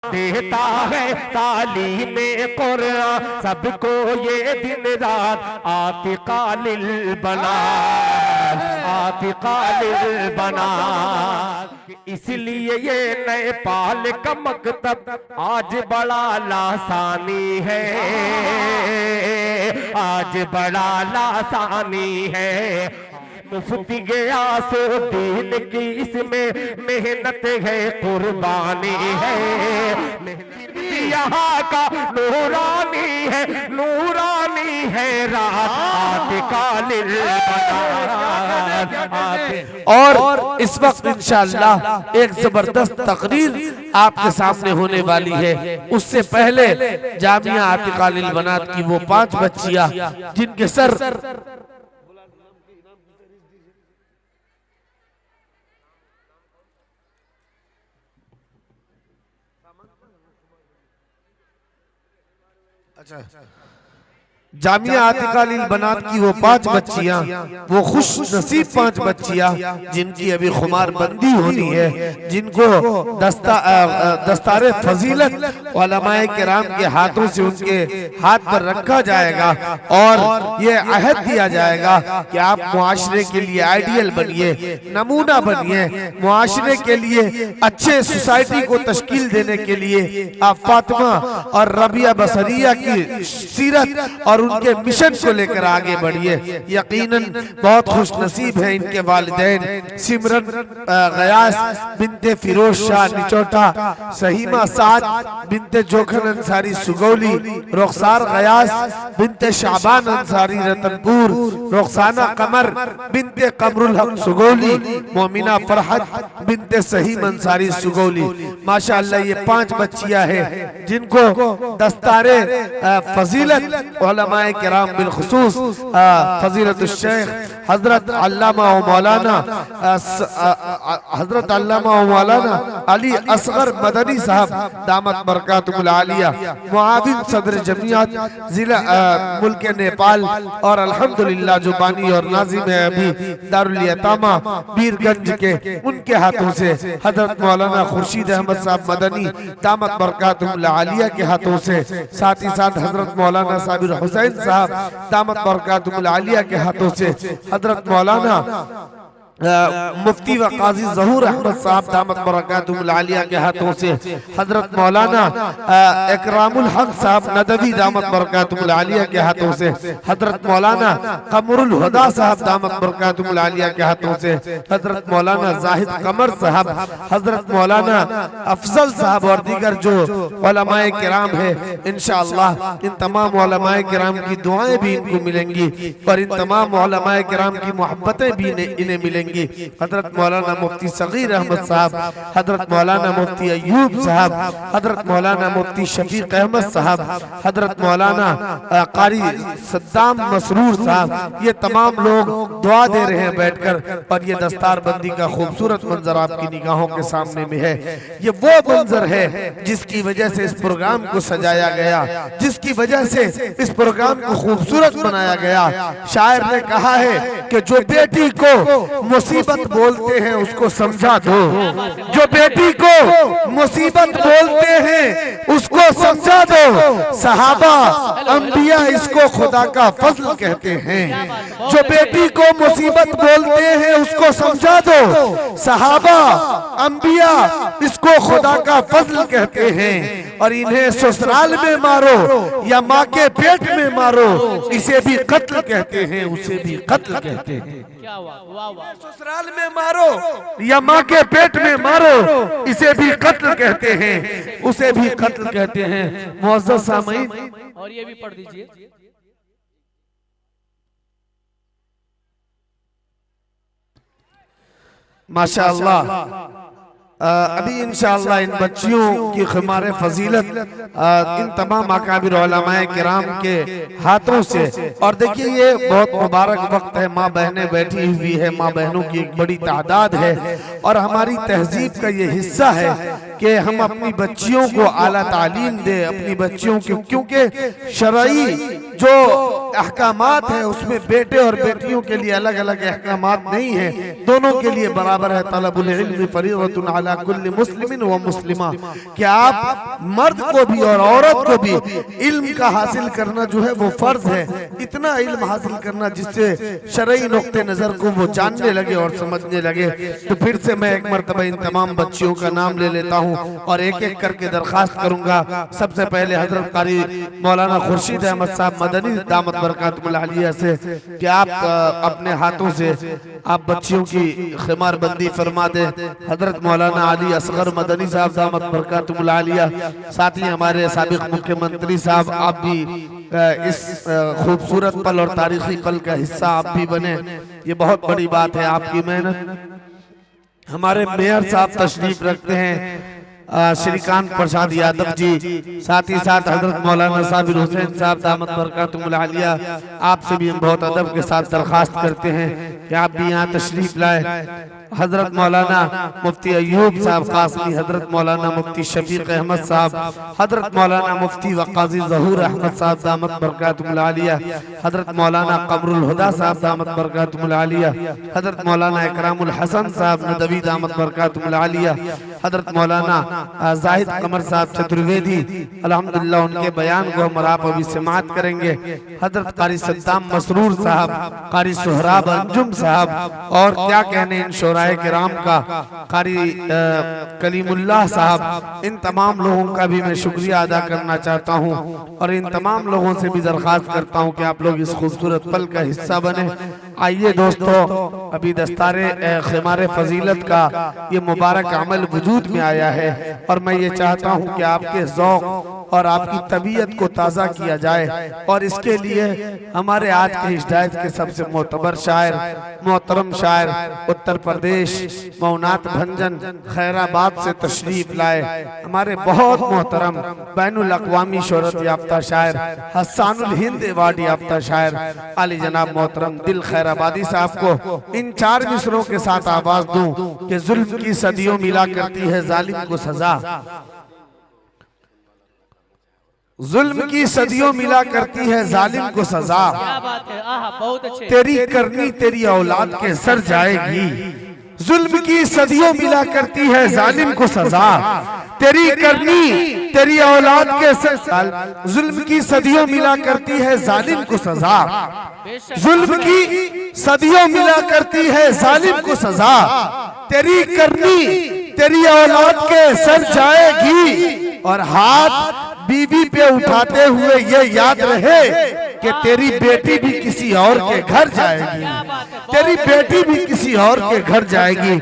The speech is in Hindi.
देता है तालीम कुरान सबको ये दिन रात आतिका लिल बनात, आतिका लिल बनात। इसलिए ये नेपाल का मकतब आज बड़ा लासानी है, आज बड़ा लासानी है। मुफ्ती गयासुद्दीन की इसमें मेहनत है, कुर्बानी है। यहाँ का नूरानी है, नूरानी है रात कालिल बनात। और इस वक्त इंशाअल्लाह एक जबरदस्त तकरीर आपके सामने होने वाली है। उससे पहले जामिया आतिका लिल बनात की वो 5 बच्चियां जिनके सर जामिया आतिका लिल बनात की वो 5 बच्चियां, वो खुश नसीब 5 बच्चियां जिनकी अभी खुमार बंदी होनी है, जिनको दस्तारे फजीलत उलमाए किराम के हाथों से उनके हाथ पर रखा जाएगा और ये अहद दिया जाएगा कि आप मुआशरे के लिए आइडियल बनिए, नमूना बनिए, मुआशरे के लिए अच्छे सोसाइटी को तश्कील देने के लिए आप फातिमा और रबिया बसरिया की सीरत और उनके मिशन को लेकर आगे बढ़िए। यकीनन बहुत खुश नसीब है इनके वालिदैन सिमरन गयास बिनते फिरोज शाह निचोटा, सहीमा साद बिनते जोखन अंसारी सुगौली, रुखसार गयास बिनते शाबान अंसारी रतनपुर, रुखसाना कमर बिनते कमरुल हक सुगौली, मोमिना फरहत बिनते सहीम अंसारी सुगौली। माशाअल्लाह ये 5 बच्चियां हैं जिनको दस्तारे फजीलत उलमाए किराम बिलखुसूस फजीलत शेख हजरत अल्लामा व मौलाना हजरत अल्लामा व मौलाना अली असगर मदनी साहब दामत बरकातुहुल आलिया मुआविन सदर जमीयत जिला मुल्क नेपाल और अल्हम्दुलिल्लाह जो बानी और नाजिम है अभी दारुल यतामा बीरगंज के, उनके हाथों से हजरत मौलाना खुर्शीद अहमद साहब मदनी दामत बरकातुहुल आलिया के हाथों से, साथ ही साथ हजरत मौलाना साबिर हुसैन साहब दामत बरकातुहुल आलिया के हाथों से, हजरत मौलाना मुफ्ती व काजी ज़हूर अहमद साहब दामत बरकातुहुल आलिया के हाथों से, हजरत मौलाना इकरामुल हक साहब नदवी दामत बरकातुहुल आलिया के हाथों से, हजरत मौलाना कमरुल हुदा साहब दामत बरकातुहुल आलिया के हाथों से, हजरत मौलाना जाहिद कमर साहब, हजरत मौलाना अफजल साहब और दीगर जो उलमाए किराम है, इंशाअल्लाह इन तमाम उलमाए किराम की दुआएं भी इनको मिलेंगी और इन तमाम उलमाए किराम की मोहब्बतें भी इन्हें मिलेंगी। हजरत मौलाना मुफ्ती सगीर अहमद साहब, हजरत मौलाना मुफ्ती अयूब साहब, हजरत मौलाना मुफ्ती शफीक अहमद साहब, हजरत मौलाना कारी सद्दाम मसरूर साहब, ये तमाम लोग दुआ दे रहे हैं बैठकर और ये दस्तार बंदी का खूबसूरत मंजर आपकी निगाहों के सामने में है। ये वो मंजर है जिसकी वजह से इस प्रोग्राम को सजाया गया, जिसकी वजह से इस प्रोग्राम को खूबसूरत बनाया गया। शायर ने कहा है कि जो बेटी को मुसीबत बोलते हैं उसको समझा दो, जो बेटी को मुसीबत बोलते हैं उसको समझा दो। सहाबा अंबिया इसको खुदा का फजल कहते हैं। जो बेटी को मुसीबत बोलते हैं उसको समझा दो। सहाबा अंबिया इसको खुदा का फजल कहते हैं। और इन्हें ससुराल में मारो या माँ के पेट में मारो, इसे भी कत्ल कहते हैं, उसे भी कत्ल कहते हैं। ससुराल में मारो या माँ के पेट में मारो, इसे भी कत्ल कहते हैं, उसे भी कत्ल कहते हैं। मुअज़्ज़ज़ सामईन, और ये भी पढ़ दीजिए। माशाअल्लाह अभी इंशाअल्लाह इन बच्चियों की खुमार फजीलत इन तमाम अकाबिर उलमाए किराम के हाथों से, और देखिए ये बहुत मुबारक वक्त है, माँ बहनें बैठी हुई है, माँ बहनों की एक बड़ी तादाद है और हमारी तहजीब का ये हिस्सा है कि हम अपनी बच्चियों को आला तालीम दे, अपनी बच्चियों को, क्योंकि शरई जो अहकामात है उसमें बेटे और बेटियों के लिए अलग अलग अहकामात नहीं है, दोनों के लिए बराबर है। तलबुल इल्म फरीज़तुन अला कुल्ली मुस्लिमिन व मुस्लिमा, कि आप मर्द को भी और औरत को भी इल्म का हासिल करना जो है वो फर्ज है। इतना इल्म हासिल करना जिससे शरई नुक्ते नजर को वो जानने लगे और समझने लगे। तो फिर से मैं एक मरतबा इन तमाम बच्चियों का नाम ले लेता हूँ और एक एक करके दरखास्त करूंगा। सबसे पहले हजरत कारी मौलाना खुर्शीद अहमद साहब मदनी दामत बरकातुहुल आलिया से कि आप अपने हाथों से आप बच्चियों की खिमार बंदी फरमा दे। हजरत मौलाना अली असगर मदनी साहब दामत बरकातुहुल आलिया, साथ ही हमारे साबिक मुख्यमंत्री साहब, आप भी इस खूबसूरत पल और तारीखी पल का हिस्सा आप भी बने, ये बहुत बड़ी बात है आपकी मेहनत। हमारे मेयर साहब तशरीफ रखते हैं श्रीकांत प्रसाद यादव जी, साथ ही साथ हजरत मौलाना साबिर हुसैन साहब दामत बरकातुहुल आलिया, आपसे भी हम बहुत अदब के साथ दरखास्त करते हैं कि आप भी यहाँ तशरीफ लाए। हजरत मौलाना मुफ्ती अयूब साहब कासमी, हजरत मौलाना मुफ्ती शफीक अहमद साहब, हजरत मौलाना मुफ्ती व काजी ज़हूर अहमद साहब दामत बरकातुहुल आलिया, हजरत मौलाना कमरुल हुदा साहब दामत बरकातुहुल आलिया, हजरत मौलाना इकरामुल हसन साहब नदवी दामत बरकातुहुल आलिया, हजरत मौलाना जाहिद कमर साहब चतुर्वेदी, अल्हम्दुलिल्लाह उनके बयान को हम आप अभी समाअत करेंगे। हजरत कारी सद्दाम मसरूर साहब, कारी सोहराब अंजुम साहब, और क्या कहने इन शोराए किराम का, कारी कलीमुल्लाह साहब, इन तमाम लोगों का भी मैं शुक्रिया अदा करना चाहता हूँ और इन तमाम लोगों से भी दरखास्त करता हूँ कि आप लोग इस खूबसूरत पल का हिस्सा बने। आइए दोस्तों, अभी दस्तारे खिमार फजीलत का ये मुबारक अमल वजूद में आया है और मैं ये चाहता हूँ कि आपके ज़ौक़ और आपकी तबीयत को ताज़ा किया जाए। और इसके लिए हमारे आज के हिदायत के सबसे मोतबर शायर, मोहतरम शायर, उत्तर प्रदेश मौनात भंजन खैराबाद से तशरीफ लाए हमारे बहुत मोहतरम बैनुल अक़वामी शोहरत याफ्ता शायर, हसानुल हिंद अवार्ड याफ्ता शायर आली जनाब मोहतरम दिल खैराबादी साहब को इन 4 मिसरों के साथ आवाज दूं कि जुल्म की सदियों मिला करती है जालिम को सजा, जुल्म की सदियों मिला करती है जालिम को सजा, क्या बात है, आहा बहुत अच्छे। तेरी करनी तेरी औलाद के सर जाएगी, जुल्म की सदियों मिला करती है जालिम को सजा, तेरी करनी तेरी औलाद के सर, जुल्म की सदियों मिला करती है जालिम को सजा, जुल्म की सदियों मिला करती है जालिम को सजा, तेरी करनी तेरी औलाद के सर जाएगी। और हाथ बीबी पे उठाते हुए ये याद रहे कि तेरी बेटी भी किसी और के घर जाएगी, तेरी बेटी भी किसी और के घर जाएगी।